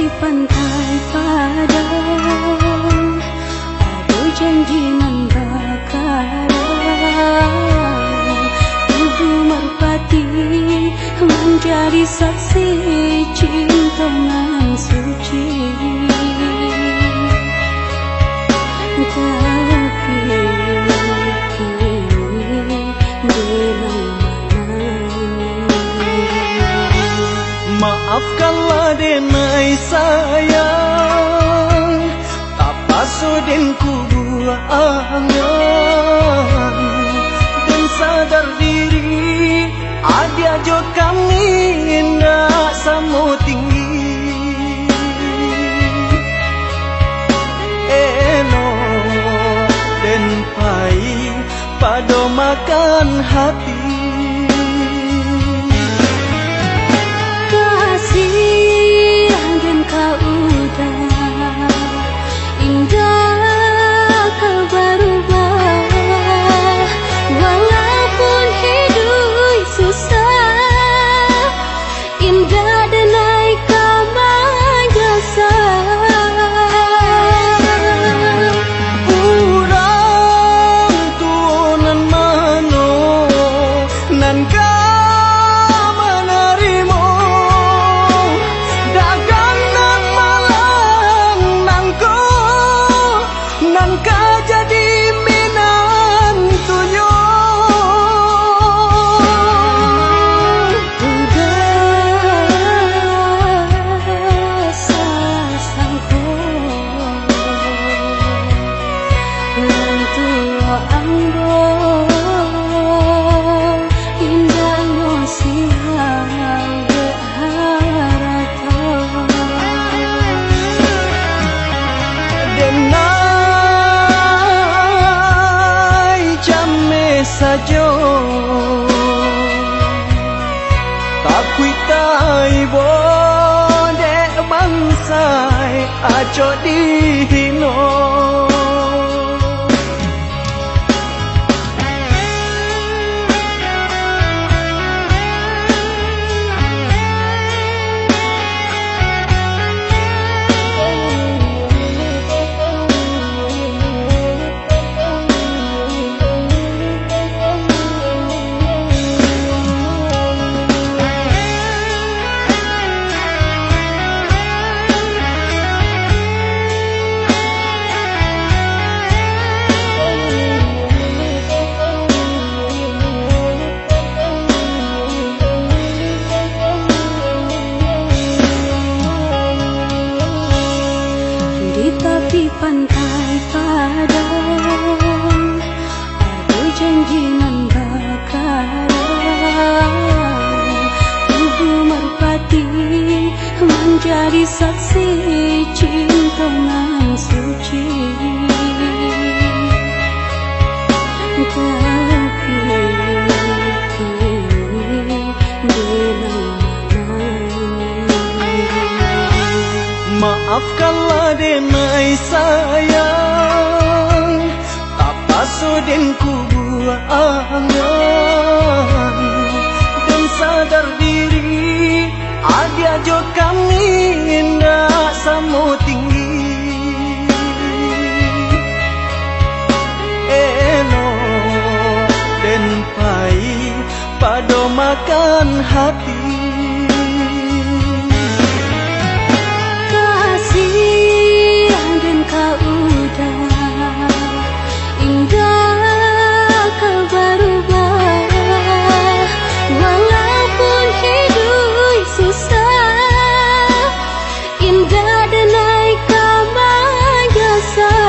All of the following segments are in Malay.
tepi pantai padang ada janji membakar tubuh merpati menjadi saksi cinta nan suci. Tapi kini di mana? Maafkanlah denai sayang, tak pasudin ku buangan, dan sadar diri ada jo kami indah samu tinggi. Eno dan pai pado makan hati. Kau udah indah, kau berubah, walaupun hidup susah, indah denai kau menjasa. Urang tunan mano nan sajo tak kuitai bode bangsai ajo dihino. Di tepi pantai padang ada janji membakar tubuh merpati menjadi saksi cinta nan suci. Tapi kini di mana? Maafkanlah denai sayang, tak pasudin ku buangan, dan sadar diri ada jo kami indah samu tinggi. Eno dan pai pado makan hati. Kau udah indah, kau berubah, walaupun hidup susah, indah denai kau menjasa.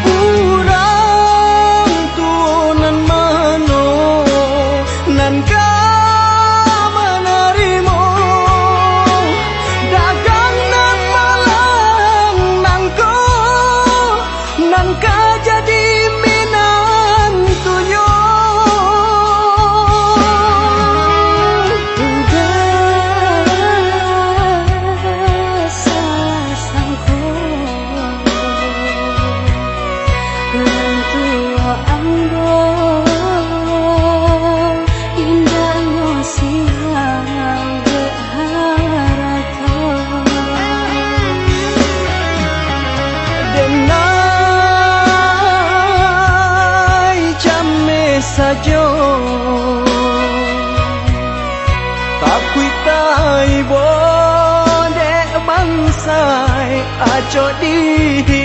Urang tunan mano nan indah ngosiang saja tak kuitai bo dek bangsai ajo di